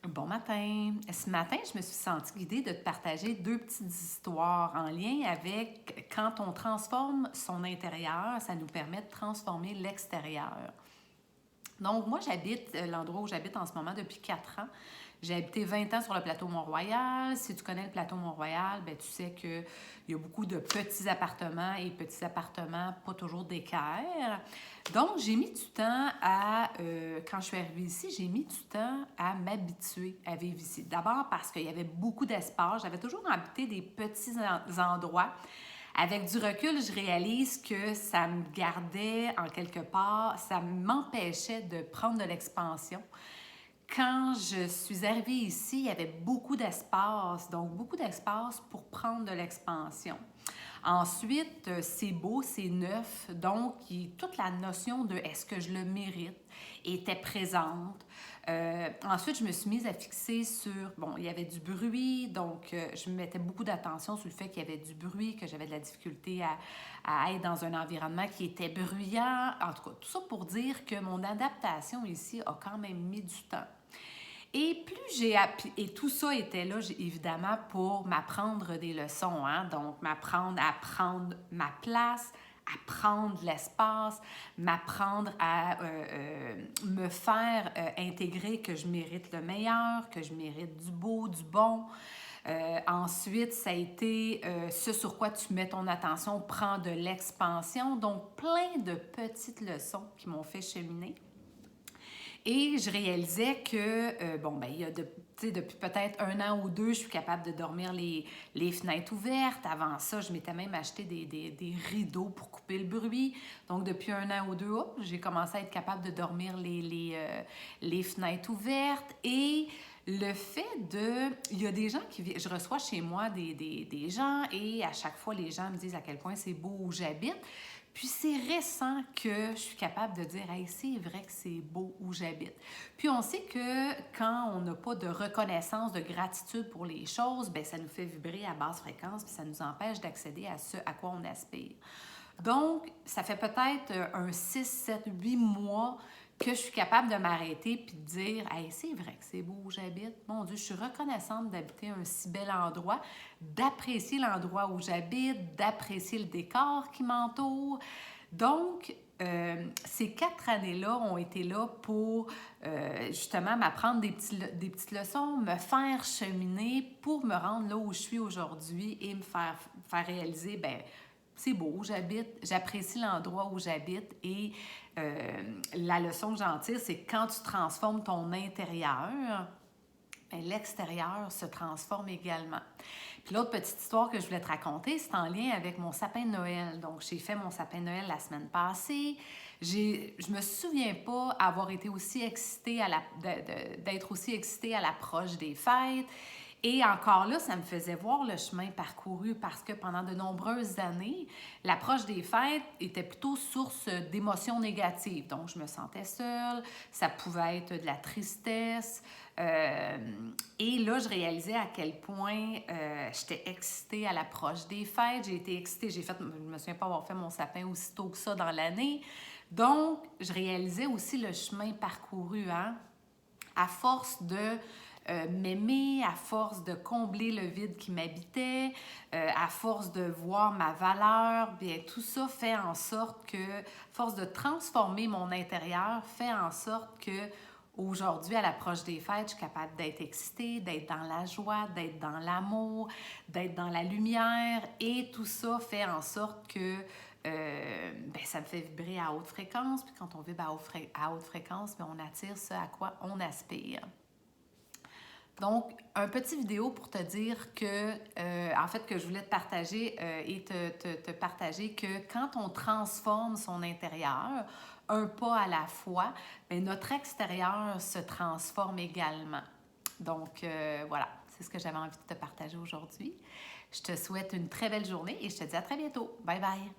Bon matin. Ce matin, je me suis sentie guidée de te partager deux petites histoires en lien avec quand on transforme son intérieur, ça nous permet de transformer l'extérieur. Donc, moi, j'habite l'endroit où j'habite en ce moment depuis 4 ans. J'ai habité 20 ans sur le plateau Mont-Royal. Si tu connais le plateau Mont-Royal, ben, tu sais qu'il y a beaucoup de petits appartements et petits appartements pas toujours d'équerre. Donc, j'ai mis du temps quand je suis arrivée ici, j'ai mis du temps à m'habituer à vivre ici. D'abord parce qu'il y avait beaucoup d'espace. J'avais toujours habité des petits endroits. Avec du recul, je réalise que ça me gardait en quelque part, ça m'empêchait de prendre de l'expansion. Quand je suis arrivée ici, il y avait beaucoup d'espace, donc beaucoup d'espace pour prendre de l'expansion. Ensuite, c'est beau, c'est neuf, donc toute la notion de est-ce que je le mérite était présente. Ensuite, je me suis mise à fixer sur, bon, il y avait du bruit, donc je me mettais beaucoup d'attention sur le fait qu'il y avait du bruit, que j'avais de la difficulté à être dans un environnement qui était bruyant. En tout cas, tout ça pour dire que mon adaptation ici a quand même mis du temps. Et plus j'ai appris, et tout ça était là, évidemment, pour m'apprendre des leçons, hein? Donc, m'apprendre à prendre ma place, à prendre l'espace, m'apprendre à me faire intégrer que je mérite le meilleur, que je mérite du beau, du bon. Ensuite, ça a été ce sur quoi tu mets ton attention, prend de l'expansion. Donc, plein de petites leçons qui m'ont fait cheminer. Et je réalisais que, il y a depuis peut-être 1 an ou 2, je suis capable de dormir les fenêtres ouvertes. Avant ça, je m'étais même acheté des rideaux pour couper le bruit. Donc, depuis 1 an ou 2, j'ai commencé à être capable de dormir les fenêtres ouvertes. Et le fait il y a des gens je reçois chez moi des gens et à chaque fois, les gens me disent à quel point c'est beau où j'habite. Puis c'est récent que je suis capable de dire « Hey, c'est vrai que c'est beau où j'habite ». Puis on sait que quand on n'a pas de reconnaissance, de gratitude pour les choses, bien, ça nous fait vibrer à basse fréquence puis ça nous empêche d'accéder à ce à quoi on aspire. Donc, ça fait peut-être un 6, 7, 8 mois que je suis capable de m'arrêter puis de dire « Hey, c'est vrai que c'est beau où j'habite. Mon Dieu, je suis reconnaissante d'habiter un si bel endroit, d'apprécier l'endroit où j'habite, d'apprécier le décor qui m'entoure. » Donc, ces 4 années-là ont été là pour justement m'apprendre des petites leçons, me faire cheminer pour me rendre là où je suis aujourd'hui et me faire réaliser, bien, c'est beau où j'habite, j'apprécie l'endroit où j'habite et la leçon que j'en tire, c'est que quand tu transformes ton intérieur, bien, l'extérieur se transforme également. Puis l'autre petite histoire que je voulais te raconter, c'est en lien avec mon sapin de Noël. Donc, j'ai fait mon sapin de Noël la semaine passée. Je me souviens pas avoir été aussi excitée d'être aussi excitée à l'approche des fêtes. Et encore là, ça me faisait voir le chemin parcouru parce que pendant de nombreuses années, l'approche des fêtes était plutôt source d'émotions négatives. Donc, je me sentais seule, ça pouvait être de la tristesse. Et là, je réalisais à quel point j'étais excitée à l'approche des fêtes. J'ai été excitée, je me souviens pas avoir fait mon sapin aussi tôt que ça dans l'année. Donc, je réalisais aussi le chemin parcouru, hein? À force de m'aimer, à force de combler le vide qui m'habitait, à force de voir ma valeur, bien tout ça fait en sorte que, à force de transformer mon intérieur, fait en sorte que aujourd'hui, à l'approche des fêtes, je suis capable d'être excitée, d'être dans la joie, d'être dans l'amour, d'être dans la lumière et tout ça fait en sorte que ça me fait vibrer à haute fréquence. Puis quand on vibre à haute fréquence, bien, on attire ce à quoi on aspire. Donc, un petit vidéo pour te dire que, en fait, que je voulais te partager et te partager que quand on transforme son intérieur, un pas à la fois, bien, notre extérieur se transforme également. Donc, voilà, c'est ce que j'avais envie de te partager aujourd'hui. Je te souhaite une très belle journée et je te dis à très bientôt. Bye bye!